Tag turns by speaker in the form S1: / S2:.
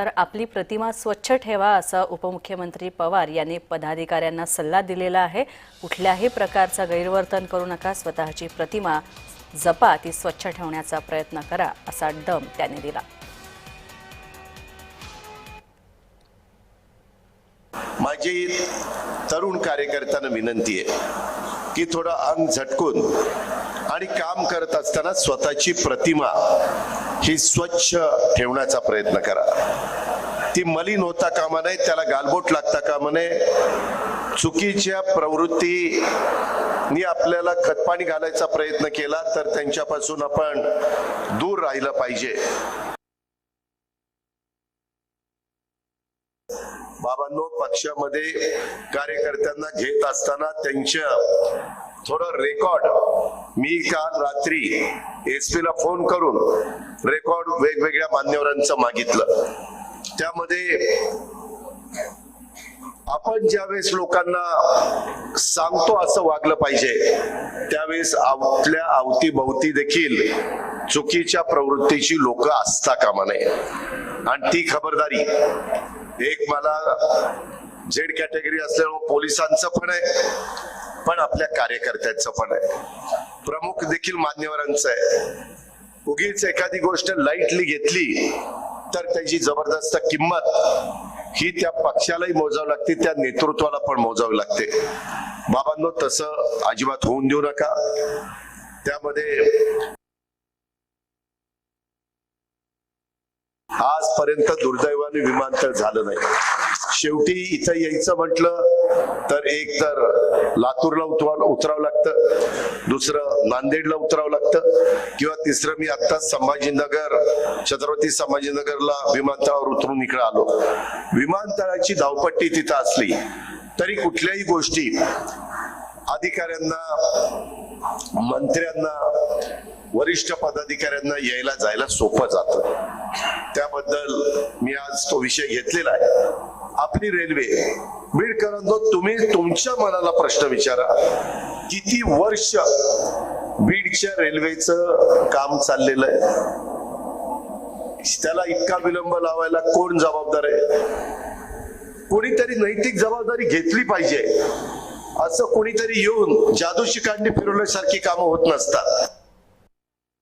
S1: तर आपली प्रतिमा स्वच्छ ठेवा असा उपमुख्यमंत्री पवार यांनी पदाधिकाऱ्यांना सल्ला दिलेला आहे। कुठल्याही प्रकारचा गैरवर्तन करू नका, स्वतःची प्रतिमा जपा, ती स्वच्छ ठेवण्याचा प्रयत्न करा असा दम त्यांनी दिला।
S2: माझी तरुण कार्यकर्त्यांना विनंती आहे की थोडं अंग झटकून आणि काम करत असताना स्वतःची प्रतिमा ही स्वच्छ ठेवण्याचा प्रयत्न करा। ती मलिन होता कामा नये, त्याला गालबोट लागता कामा नये। चुकीच्या प्रवृत्तींनी आपल्याला खतपाणी घालायचा प्रयत्न केला तर त्यांच्यापासून आपण दूर राहिलं पाहिजे। बाबांनो, पक्षामध्ये कार्यकर्त्यांना घेत असताना त्यांच्या थोडं रेकॉर्ड मी काल रात्री एसपी ला फोन करून रेकॉर्ड वेगवेगळ्या मान्यवरांचं मागितलं। त्यामध्ये आपण ज्यावेळेस लोकांना सांगतो असं वागलं पाहिजे, त्यावेळेस आपल्या अवतीभोवती देखील चुकीच्या प्रवृत्तीची लोक असता कामा नये। आणि ती खबरदारी एक मला झेड कॅटेगरी असल्यामुळे पोलिसांचं पण आहे, पण आपल्या कार्यकर्त्यांचं पण आहे, प्रमुख देखील मान्यवरांचं आहे। उगीच एखादी गोष्ट लाईटली घेतली तर त्याची जबरदस्त किंमत ही त्या पक्षालाही मोजावी लागते, त्या नेतृत्वाला पण मोजावी लागते। बाबांनो, तसं अजिबात होऊन देऊ नका। त्यामध्ये आजपर्यंत दुर्दैवाने विमानतळ झालं नाही। शेवटी इथं यायचं म्हटलं तर एक तर लातूरला उतरावं लागतं, दुसरं नांदेडला उतरावं लागतं, किंवा तिसरं मी आता संभाजीनगर, छत्रपती संभाजीनगरला विमानतळावर उतरून इकडे आलो। विमानतळाची धावपट्टी तिथं असली तरी कुठल्याही गोष्टी अधिकाऱ्यांना, मंत्र्यांना, वरिष्ठ पदाधिकाऱ्यांना यायला जायला सोपं जातं। त्याबद्दल मी आज तो विषय घेतलेला आहे। आपली रेल्वे, बीडकरांनो, तुम्ही तुमच्या मनाला प्रश्न विचारा, किती वर्ष बीडच्या रेल्वेचं काम चाललेलं आहे? त्याला इतका विलंब लावायला कोण जबाबदार आहे? कोणीतरी नैतिक जबाबदारी घेतली पाहिजे। असं कोणीतरी येऊन जादूची कांडी फिरवल्यासारखी कामं होत नसतात।